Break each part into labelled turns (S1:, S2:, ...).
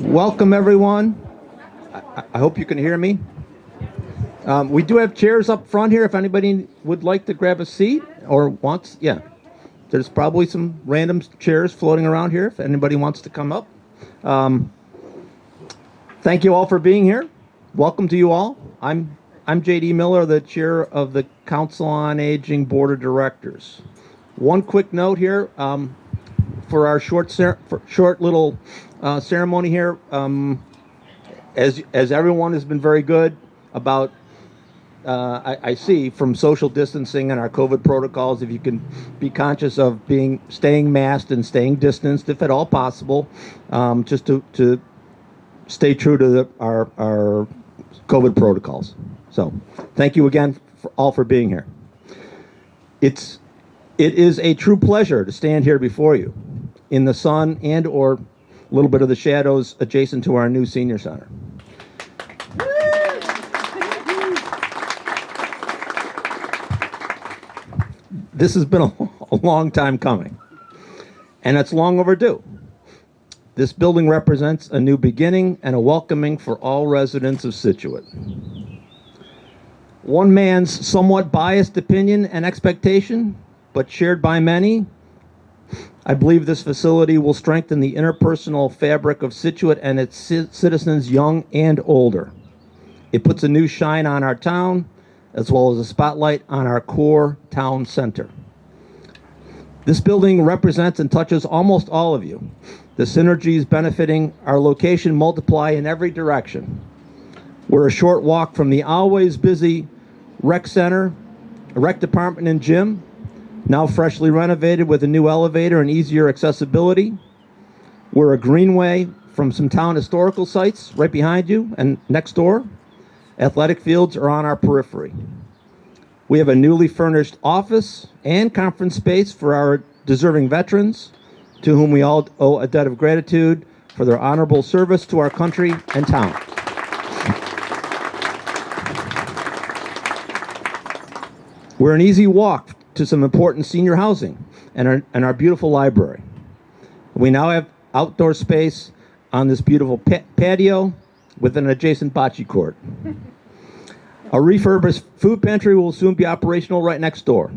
S1: Welcome, everyone. I hope you can hear me. We do have chairs up front here if anybody would like to grab a seat or wants. Yeah, there's probably some random chairs floating around here if anybody wants to come up. Thank you all for being here. Welcome to you all. I'm J.D. Miller, the chair of the Council on Aging Board of Directors. One quick note here for our short little ceremony here. As everyone has been very good about, I see from social distancing and our COVID protocols, if you can be conscious of staying masked and staying distanced, if at all possible, just to stay true to our COVID protocols. So, thank you again for being here. It is a true pleasure to stand here before you in the sun and or a little bit of the shadows adjacent to our new senior center. This has been a long time coming, and it's long overdue. This building represents a new beginning and a welcoming for all residents of Scituate. One man's somewhat biased opinion and expectation, but shared by many, I believe this facility will strengthen the interpersonal fabric of Scituate and its citizens, young and older. It puts a new shine on our town, as well as a spotlight on our core town center. This building represents and touches almost all of you. The synergies benefiting our location multiply in every direction. We're a short walk from the always busy rec center, rec department and gym, now freshly renovated with a new elevator and easier accessibility. We're a greenway from some town historical sites right behind you and next door. Athletic fields are on our periphery. We have a newly furnished office and conference space for our deserving veterans, to whom we all owe a debt of gratitude for their honorable service to our country and town. We're an easy walk to some important senior housing and our beautiful library. We now have outdoor space on this beautiful patio with an adjacent bocce court. A refurbished food pantry will soon be operational right next door.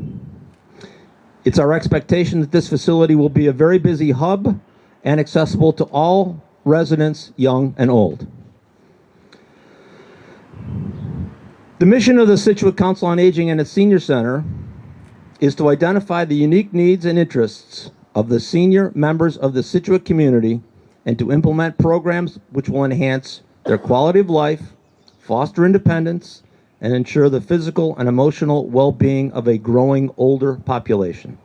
S1: It's our expectation that this facility will be a very busy hub and accessible to all residents, young and old. The mission of the Scituate Council on Aging and its Senior Center is to identify the unique needs and interests of the senior members of the Scituate community and to implement programs which will enhance their quality of life, foster independence, and ensure the physical and emotional well-being of a growing older population.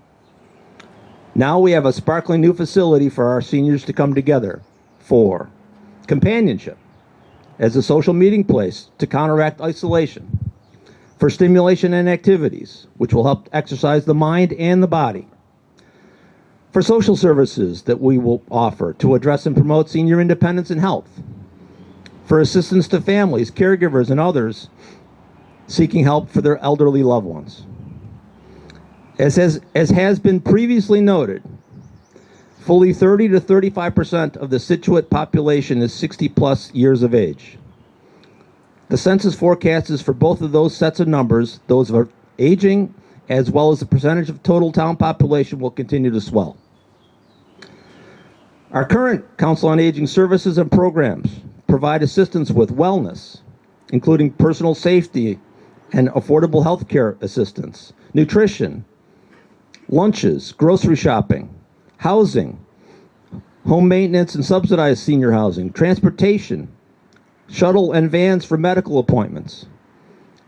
S1: Now we have a sparkling new facility for our seniors to come together for companionship, as a social meeting place to counteract isolation, for stimulation and activities, which will help exercise the mind and the body, for social services that we will offer to address and promote senior independence and health, for assistance to families, caregivers, and others seeking help for their elderly loved ones. As has been previously noted, fully 30 to 35% of the Scituate population is 60+ years of age. The census forecast is for both of those sets of numbers, those of aging as well as the percentage of total town population, will continue to swell. Our current Council on Aging services and programs provide assistance with wellness, including personal safety and affordable health care assistance, nutrition, lunches, grocery shopping, housing, home maintenance and subsidized senior housing, transportation, shuttle and vans for medical appointments,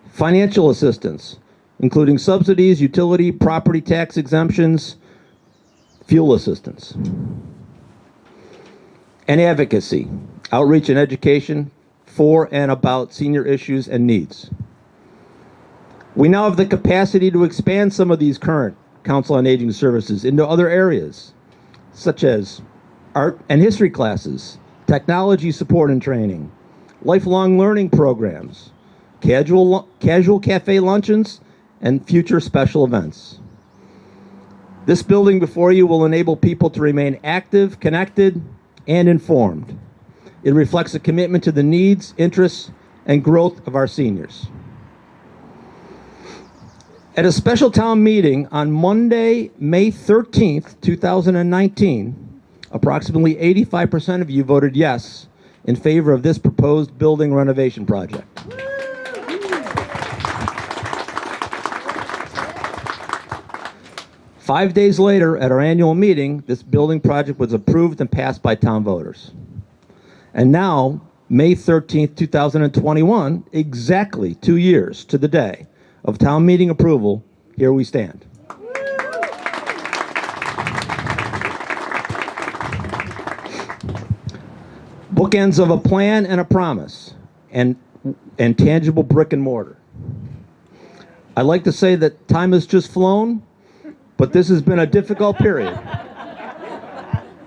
S1: financial assistance, including subsidies, utility, property tax exemptions, fuel assistance, and advocacy, outreach and education for and about senior issues and needs. We now have the capacity to expand some of these current Council on Aging services into other areas, such as art and history classes, technology support and training, lifelong learning programs, casual cafe luncheons, and future special events. This building before you will enable people to remain active, connected, and informed. It reflects a commitment to the needs, interests, and growth of our seniors. At a special town meeting on Monday, May 13th, 2019, approximately 85% of you voted yes in favor of this proposed building renovation project. Five days later, at our annual meeting, this building project was approved and passed by town voters. And now, May 13th, 2021, exactly 2 years to the day of town meeting approval, here we stand. Bookends of a plan and a promise, and tangible brick and mortar. I like to say that time has just flown, but this has been a difficult period.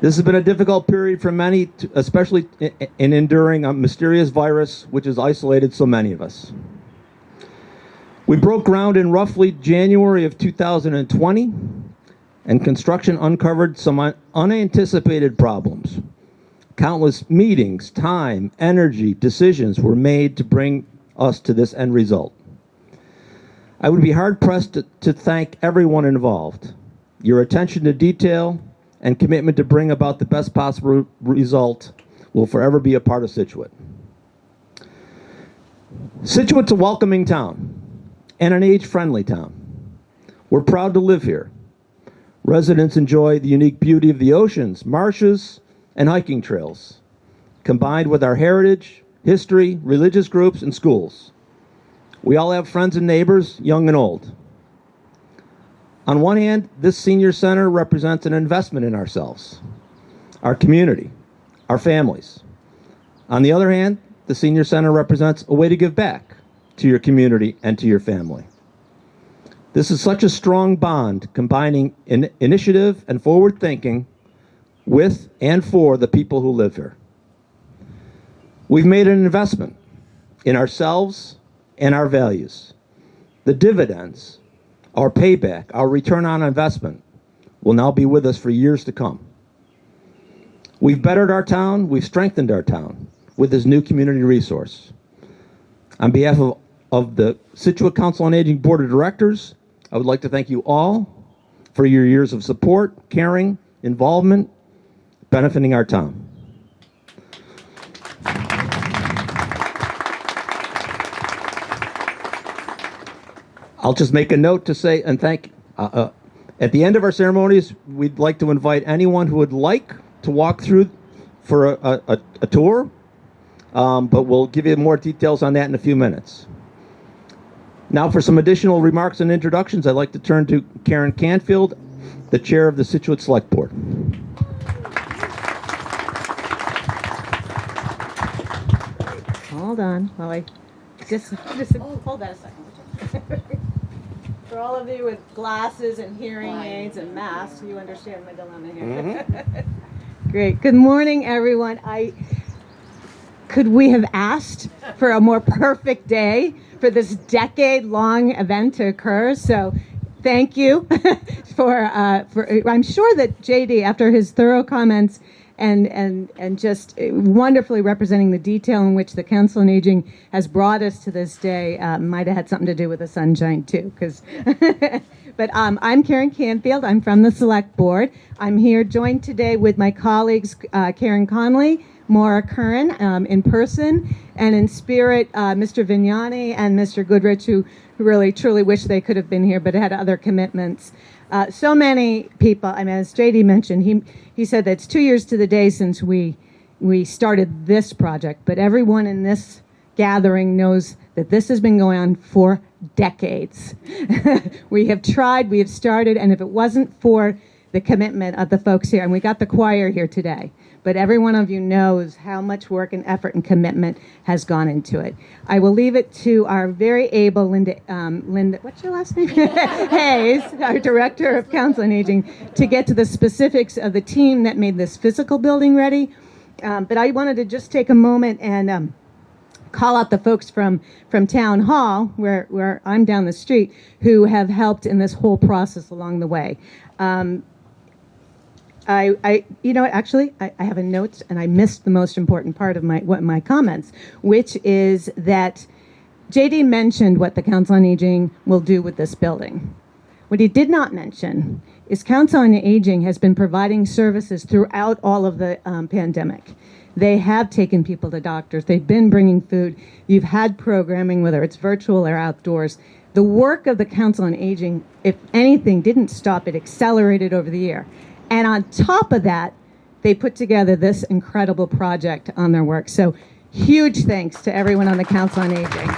S1: This has been a difficult period for many, especially in enduring a mysterious virus which has isolated so many of us. We broke ground in roughly January of 2020, and construction uncovered some unanticipated problems. Countless meetings, time, energy, decisions were made to bring us to this end result. I would be hard-pressed to thank everyone involved. Your attention to detail and commitment to bring about the best possible result will forever be a part of Scituate. Scituate's a welcoming town and an age-friendly town. We're proud to live here. Residents enjoy the unique beauty of the oceans, marshes, and hiking trails, combined with our heritage, history, religious groups, and schools. We all have friends and neighbors, young and old. On one hand, this senior center represents an investment in ourselves, our community, our families. On the other hand, the senior center represents a way to give back to your community and to your family. This is such a strong bond, combining initiative and forward thinking with and for the people who live here. We've made an investment in ourselves and our values. The dividends, our payback, our return on investment will now be with us for years to come. We've bettered our town, we've strengthened our town with this new community resource. On behalf of the Scituate Council on Aging Board of Directors, I would like to thank you all for your years of support, caring, involvement, benefiting our town. I'll just make a note to say and thank, at the end of our ceremonies, we'd like to invite anyone who would like to walk through for a tour, but we'll give you more details on that in a few minutes. Now for some additional remarks and introductions, I'd like to turn to Karen Canfield, the chair of the Scituate Select Board.
S2: Hold on while I just hold that a second. For all of you with glasses and hearing aids and masks, you understand my dilemma here. Mm-hmm. Great. Good morning, everyone. Could we have asked for a more perfect day for this decade-long event to occur? So thank you for I'm sure that JD, after his thorough comments and just wonderfully representing the detail in which the Council on Aging has brought us to this day, might have had something to do with the sunshine too. But I'm Karen Canfield. I'm from the Select Board. I'm here joined today with my colleagues Karen Conley, Maura Curran, in person, and in spirit, Mr. Vignani and Mr. Goodrich, who really truly wish they could have been here but had other commitments. So many people, I mean, as JD mentioned, he said that it's 2 years to the day since we started this project, but everyone in this gathering knows that this has been going on for decades. We have tried, we have started, and if it wasn't for the commitment of the folks here, and we got the choir here today, but every one of you knows how much work and effort and commitment has gone into it. I will leave it to our very able Linda, what's your last name? Hayes, our Director of Council on Aging, to get to the specifics of the team that made this physical building ready. But I wanted to just take a moment and call out the folks from Town Hall, where I'm down the street, who have helped in this whole process along the way. you know what, actually, I have a note, and I missed the most important part of my comments, which is that JD mentioned what the Council on Aging will do with this building. What he did not mention is Council on Aging has been providing services throughout all of the pandemic. They have taken people to doctors. They've been bringing food. You've had programming, whether it's virtual or outdoors. The work of the Council on Aging, if anything, didn't stop. It accelerated over the year. And on top of that, they put together this incredible project on their work. So huge thanks to everyone on the Council on Aging.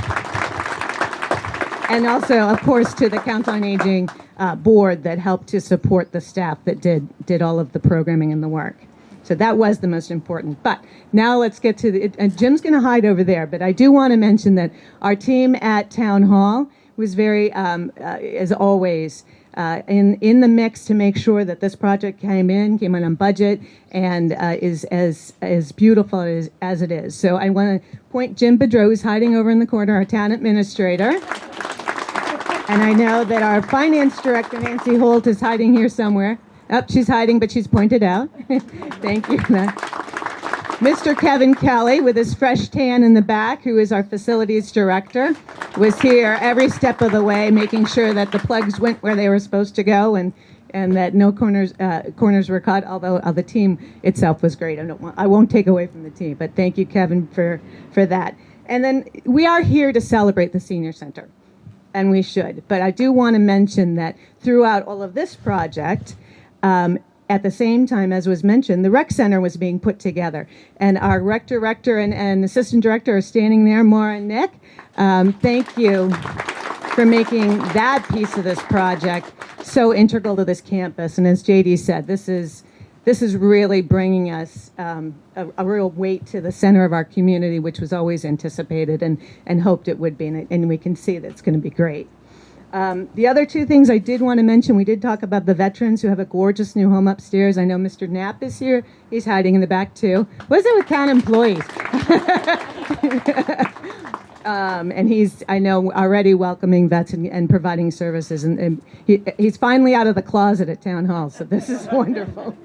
S2: And also, of course, to the Council on Aging board that helped to support the staff that did all of the programming and the work. So that was the most important. But now let's get to and Jim's going to hide over there, but I do want to mention that our team at Town Hall was very, as always, in the mix to make sure that this project came in on budget, and is as beautiful as it is. So I want to point Jim Bedreau, who's hiding over in the corner, our town administrator. And I know that our finance director, Nancy Holt, is hiding here somewhere. Oh, she's hiding, but she's pointed out. Thank you. Mr. Kevin Kelly, with his fresh tan in the back, who is our facilities director, was here every step of the way, making sure that the plugs went where they were supposed to go, and that no corners were cut, although the team itself was great. I won't take away from the team, but thank you, Kevin, for that. And then we are here to celebrate the Senior Center, and we should. But I do want to mention that throughout all of this project, at the same time, as was mentioned, the rec center was being put together. And our rec director and assistant director are standing there, Maura and Nick. Thank you for making that piece of this project so integral to this campus. And as JD said, this is really bringing us a real weight to the center of our community, which was always anticipated and hoped it would be. And we can see that it's going to be great. The other two things I did want to mention, we did talk about the veterans who have a gorgeous new home upstairs. I know Mr. Knapp is here. He's hiding in the back, too. What is it with town employees? And he's, I know, already welcoming vets and providing services. And he's finally out of the closet at Town Hall, so this is wonderful.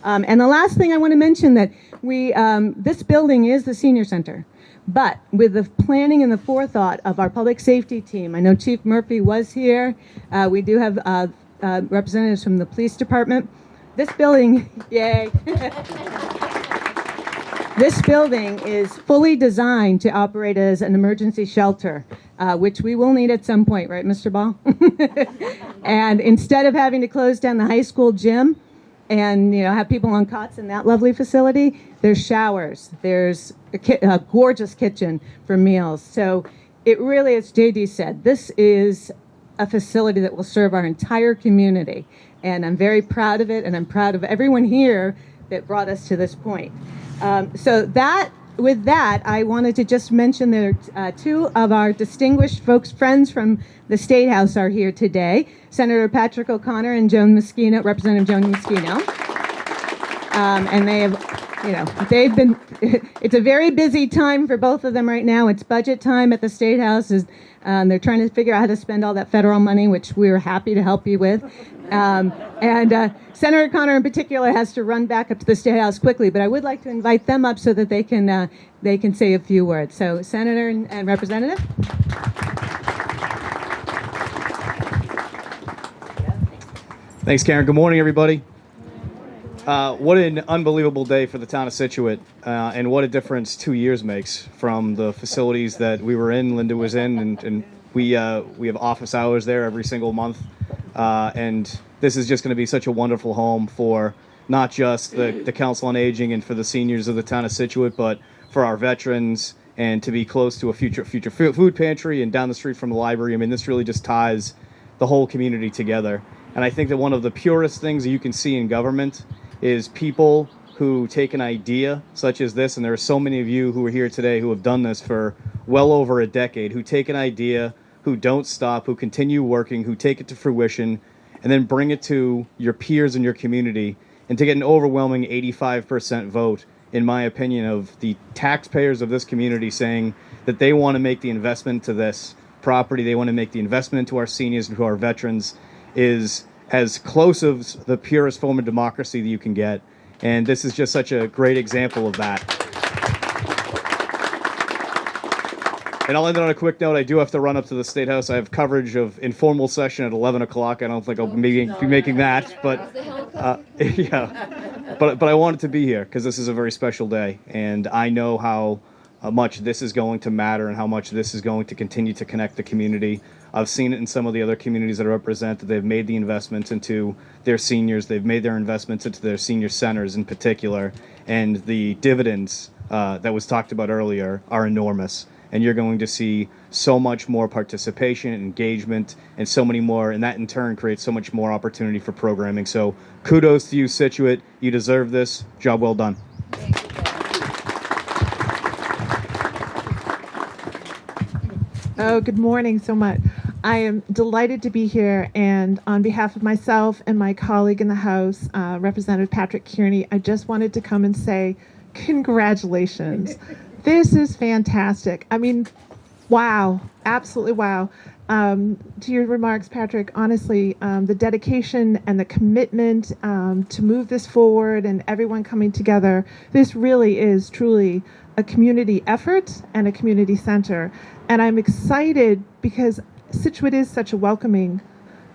S2: And the last thing I want to mention that this building is the senior center. But with the planning and the forethought of our public safety team, I know Chief Murphy was here. We do have representatives from the police department. This building, yay. This building is fully designed to operate as an emergency shelter, which we will need at some point, right, Mr. Ball? And instead of having to close down the high school gym and have people on cots in that lovely facility, there's showers, there's a gorgeous kitchen for meals. So it really, as JD said, this is a facility that will serve our entire community. And I'm very proud of it, and I'm proud of everyone here that brought us to this point. With that, I wanted to just mention that two of our distinguished friends from the State House are here today. Senator Patrick O'Connor and Representative Joan Moschino. And they've been, it's a very busy time for both of them right now. It's budget time at the State House. They're trying to figure out how to spend all that federal money, which we're happy to help you with. And Senator Connor in particular has to run back up to the State House quickly, but I would like to invite them up so that they can say a few words. So Senator and Representative.
S3: Thanks, Karen. Good morning, everybody. What an unbelievable day for the town of Scituate, and what a difference 2 years makes from the facilities that we were in, Linda was in, and we have office hours there every single month. And this is just going to be such a wonderful home for not just the Council on Aging and for the seniors of the town of Scituate, but for our veterans, and to be close to a future food pantry and down the street from the library. I mean, this really just ties the whole community together. And I think that one of the purest things that you can see in government is people who take an idea such as this, and there are so many of you who are here today who have done this for well over a decade, who take an idea, who don't stop, who continue working, who take it to fruition, and then bring it to your peers in your community, and to get an overwhelming 85% vote, in my opinion, of the taxpayers of this community saying that they want to make the investment to this property, they want to make the investment to our seniors and to our veterans, is as close as the purest form of democracy that you can get. And this is just such a great example of that. And I'll end it on a quick note. I do have to run up to the State House. I have coverage of informal session at 11 o'clock. I don't think I'll be making that, but yeah. But I wanted to be here because this is a very special day, and I know how much this is going to matter and how much this is going to continue to connect the community. I've seen it in some of the other communities that are represented. They've made the investments into their seniors. They've made their investments into their senior centers in particular, and the dividends that was talked about earlier are enormous. And you're going to see so much more participation and engagement and so many more, and that in turn creates so much more opportunity for programming. So kudos to you, Scituate. You deserve this. Job well done.
S4: Oh, good morning so much. I am delighted to be here, and on behalf of myself and my colleague in the House, Representative Patrick Kearney, I just wanted to come and say congratulations. This is fantastic. I mean, wow, absolutely wow. To your remarks, Patrick, honestly, the dedication and the commitment to move this forward and everyone coming together, this really is truly a community effort and a community center. And I'm excited because Scituate is such a welcoming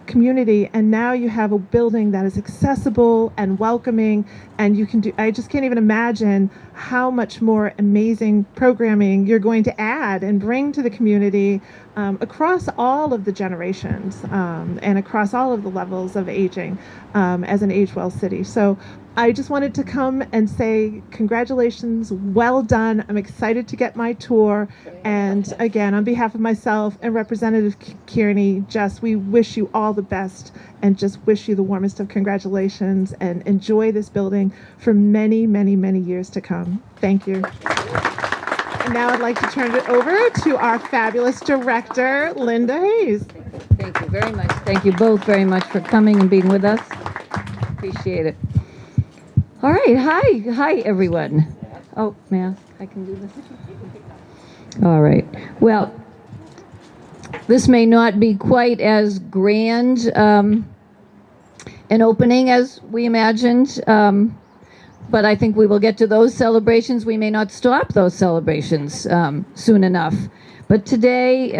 S4: community, and now you have a building that is accessible and welcoming, and you can do, I just can't even imagine how much more amazing programming you're going to add and bring to the community across all of the generations and across all of the levels of aging as an age-well city. So I just wanted to come and say congratulations, well done. I'm excited to get my tour. And again, on behalf of myself and Representative Kearney, we wish you all the best and just wish you the warmest of congratulations and enjoy this building for many, many, many years to come. Thank you. And now I'd like to turn it over to our fabulous director, Linda Hayes.
S5: Thank you very much. Thank you both very much for coming and being with us. Appreciate it. All right. Hi, everyone. Oh, man, I can do this. All right. Well, this may not be quite as grand an opening as we imagined, but I think we will get to those celebrations. We may not stop those celebrations soon enough. But today,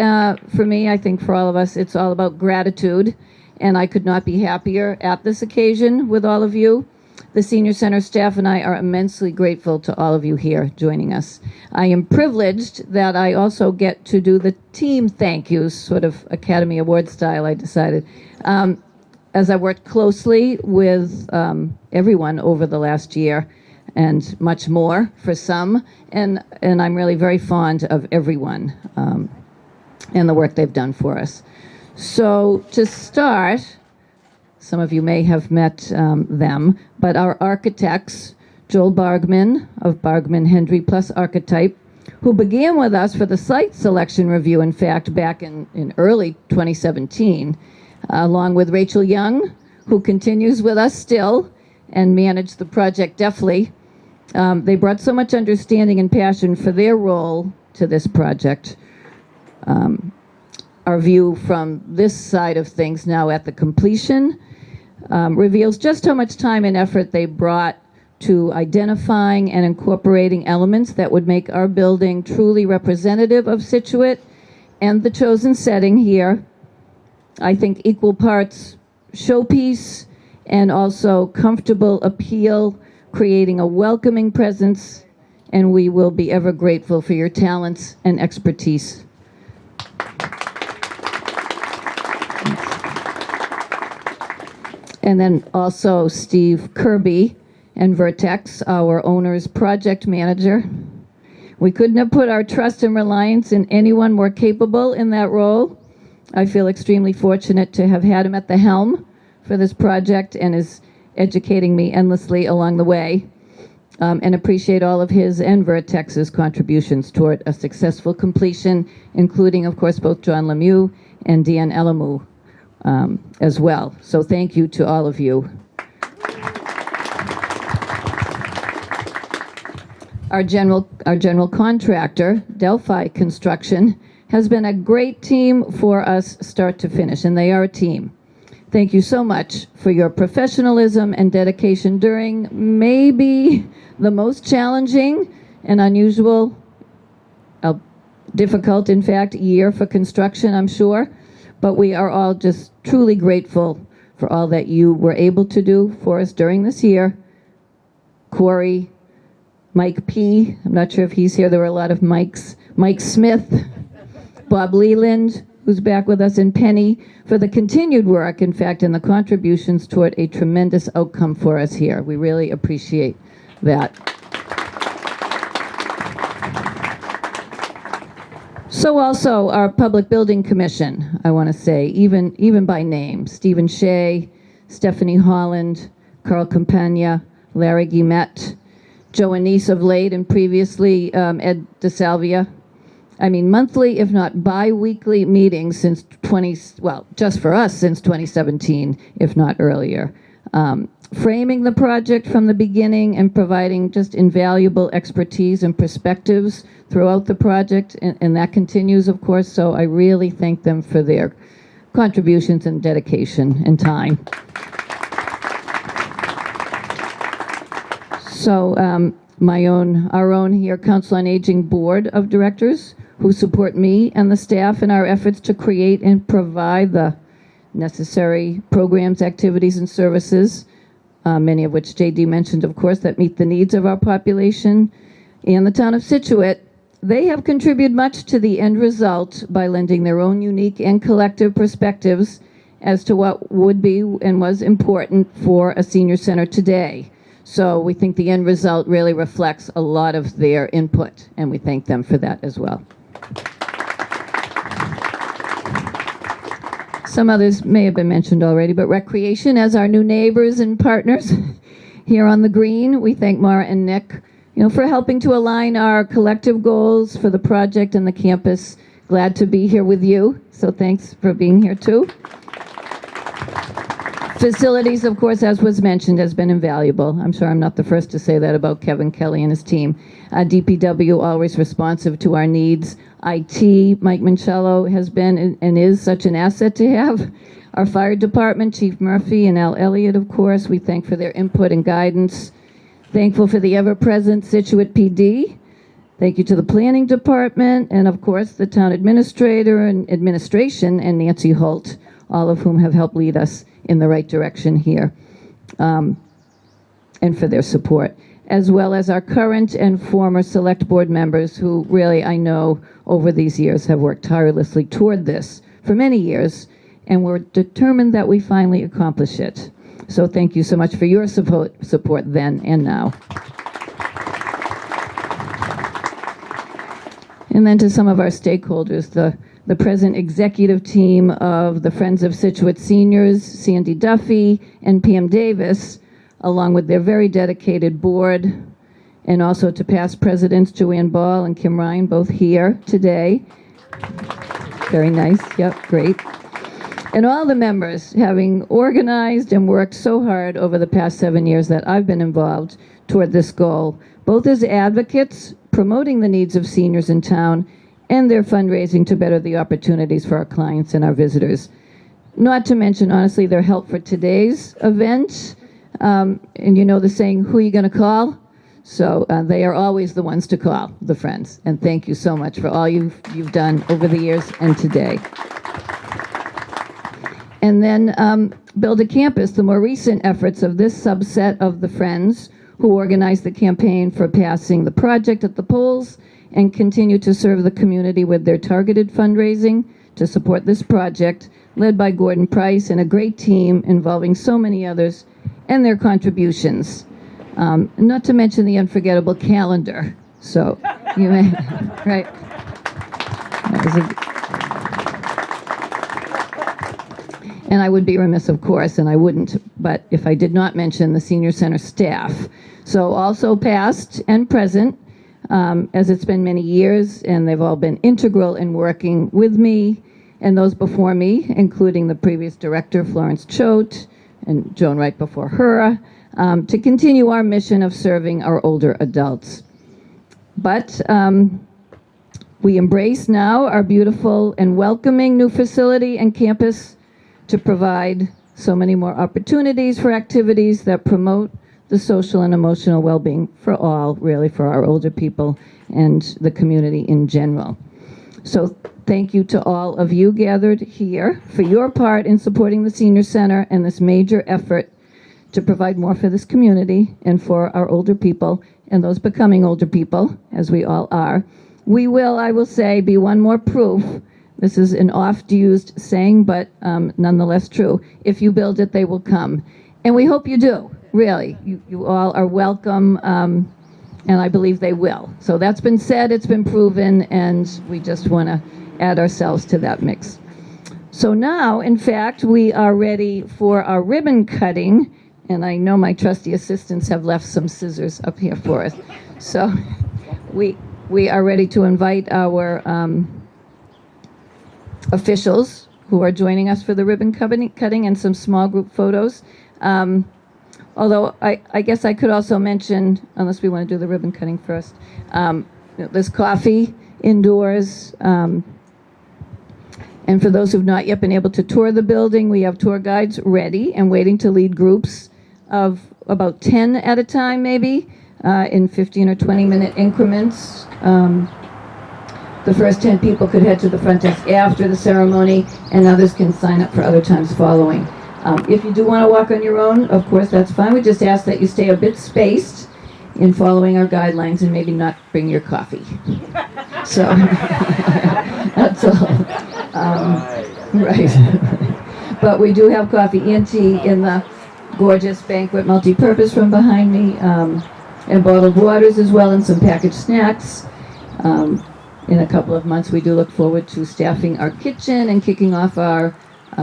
S5: for me, I think for all of us, it's all about gratitude, and I could not be happier at this occasion with all of you. The Senior Center staff and I are immensely grateful to all of you here joining us. I am privileged that I also get to do the team thank yous, sort of Academy Award style, I decided, as I worked closely with everyone over the last year and much more for some. And I'm really very fond of everyone and the work they've done for us. So to start, some of you may have met them, but our architects, Joel Bargman of Bargman Hendry Plus Archetype, who began with us for the site selection review, in fact, back in early 2017, along with Rachel Young, who continues with us still and managed the project deftly. They brought so much understanding and passion for their role to this project. Our view from this side of things now at the completion reveals just how much time and effort they brought to identifying and incorporating elements that would make our building truly representative of Scituate and the chosen setting here. I think equal parts showpiece and also comfortable appeal, creating a welcoming presence, and we will be ever grateful for your talents and expertise. And then also Steve Kirby and Vertex, our owner's project manager. We couldn't have put our trust and reliance in anyone more capable in that role. I feel extremely fortunate to have had him at the helm for this project and is educating me endlessly along the way, and appreciate all of his and Vertex's contributions toward a successful completion, including, of course, both John Lemieux and Deanne Elamu as well. So thank you to all of you. Our general contractor, Delphi Construction, has been a great team for us start to finish, and they are a team. Thank you so much for your professionalism and dedication during maybe the most challenging and unusual, difficult, in fact, year for construction, I'm sure. But we are all just truly grateful for all that you were able to do for us during this year. Corey, Mike P., I'm not sure if he's here, there were a lot of Mikes. Mike Smith, Bob Leland, who's back with us, and Penny, for the continued work, in fact, and the contributions toward a tremendous outcome for us here. We really appreciate that. So also our Public Building Commission, I want to say, even by name, Stephen Shea, Stephanie Holland, Carl Campagna, Larry Guimet, Joe Anise of late, and previously Ed DeSalvia. I mean, monthly, if not bi-weekly meetings since just for us, since 2017, if not earlier. Framing the project from the beginning and providing just invaluable expertise and perspectives throughout the project, and that continues, of course, so I really thank them for their contributions and dedication and time. So our own here, Council on Aging Board of Directors, who support me and the staff in our efforts to create and provide the necessary programs, activities, and services, many of which JD mentioned, of course, that meet the needs of our population and the town of Scituate. They have contributed much to the end result by lending their own unique and collective perspectives as to what would be and was important for a senior center today. So we think the end result really reflects a lot of their input, and we thank them for that as well. Some others may have been mentioned already, but Recreation, as our new neighbors and partners here on the green, we thank Mara and Nick, for helping to align our collective goals for the project and the campus. Glad to be here with you, so thanks for being here too. Facilities, of course, as was mentioned, has been invaluable. I'm sure I'm not the first to say that about Kevin Kelly and his team. DPW, always responsive to our needs. IT, Mike Mancello, has been and is such an asset to have. Our fire department, Chief Murphy and Al Elliott, of course, we thank for their input and guidance. Thankful for the ever-present Scituate PD. Thank you to the planning department and, of course, the town administrator and administration and Nancy Holt, all of whom have helped lead us in the right direction here, and for their support, as well as our current and former select board members who really, I know, over these years have worked tirelessly toward this for many years, and we're determined that we finally accomplish it. So thank you so much for your support then and now. And then to some of our stakeholders, the present executive team of the Friends of Scituate Seniors, Sandy Duffy and Pam Davis, along with their very dedicated board, and also to past presidents Joanne Ball and Kim Ryan, both here today. Very nice, yep, great. And all the members, having organized and worked so hard over the past 7 years that I've been involved toward this goal, both as advocates, promoting the needs of seniors in town, and their fundraising to better the opportunities for our clients and our visitors. Not to mention, honestly, their help for today's event. And you know the saying, who are you going to call? So they are always the ones to call, the Friends. And thank you so much for all you've done over the years and today. And then Build a Campus, the more recent efforts of this subset of the Friends who organized the campaign for passing the project at the polls and continue to serve the community with their targeted fundraising to support this project, led by Gordon Price and a great team involving so many others and their contributions. Not to mention the unforgettable calendar. So, you may, right? And I would be remiss, of course, and I wouldn't, but if I did not mention the Senior Center staff. So also past and present, as it's been many years, and they've all been integral in working with me and those before me, including the previous director, Florence Choate, and Joan right before her, to continue our mission of serving our older adults. But we embrace now our beautiful and welcoming new facility and campus to provide so many more opportunities for activities that promote the social and emotional well-being for all, really, for our older people and the community in general. So thank you to all of you gathered here for your part in supporting the Senior Center and this major effort to provide more for this community and for our older people and those becoming older people, as we all are. We will, I will say, be one more proof. This is an oft-used saying, but nonetheless true. If you build it, they will come. And we hope you do, really. You all are welcome, and I believe they will. So that's been said, it's been proven, and we just want to add ourselves to that mix. So now, in fact, we are ready for our ribbon cutting, and I know my trusty assistants have left some scissors up here for us. So we are ready to invite our officials who are joining us for the ribbon cutting and some small group photos. Although I guess I could also mention, unless we want to do the ribbon cutting first, there's coffee indoors. And for those who've not yet been able to tour the building, we have tour guides ready and waiting to lead groups of about 10 at a time, maybe, in 15 or 20-minute increments. The first 10 people could head to the front desk after the ceremony, and others can sign up for other times following. If you do want to walk on your own, of course, that's fine. We just ask that you stay a bit spaced in following our guidelines and maybe not bring your coffee. So, that's all. Right. But we do have coffee and tea in the gorgeous banquet multi-purpose room behind me, and bottled waters as well, and some packaged snacks. In a couple of months, we do look forward to staffing our kitchen and kicking off our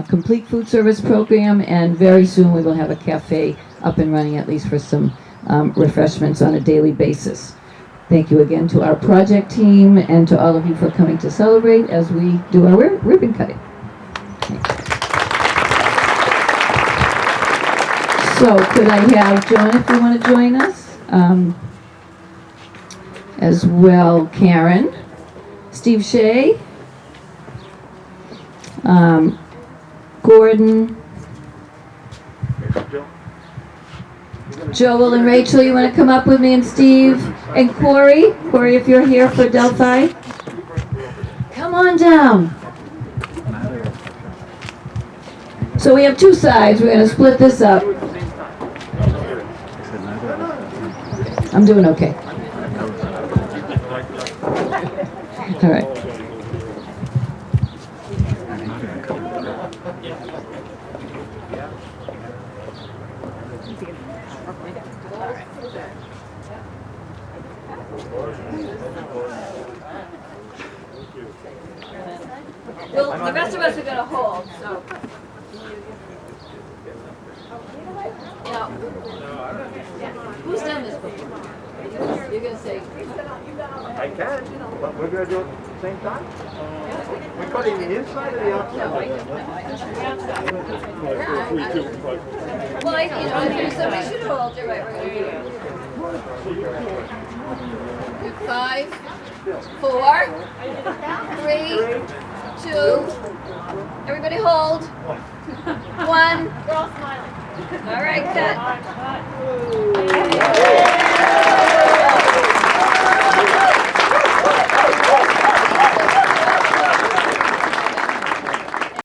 S5: complete food service program, and very soon we will have a cafe up and running, at least for some refreshments on a daily basis. Thank you again to our project team and to all of you for coming to celebrate as we do our ribbon cutting. So could I have John, if you want to join us, as well Karen, Steve Shea, Gordon, Joel and Rachel, you want to come up with me, and Steve, and Corey, if you're here for Delphi, come on down. So we have two sides, we're going to split this up. I'm doing okay. All right. Well, the rest of us are going to hold, so. Now, who's done this before? You're going to say.
S1: I can, but we're going to do it at the same time? We're cutting the inside or the outside?
S5: Well, if somebody should hold it, right, we're going to do it. 5, 4, 3, 2, everybody hold. 1. We're all smiling. All right, cut.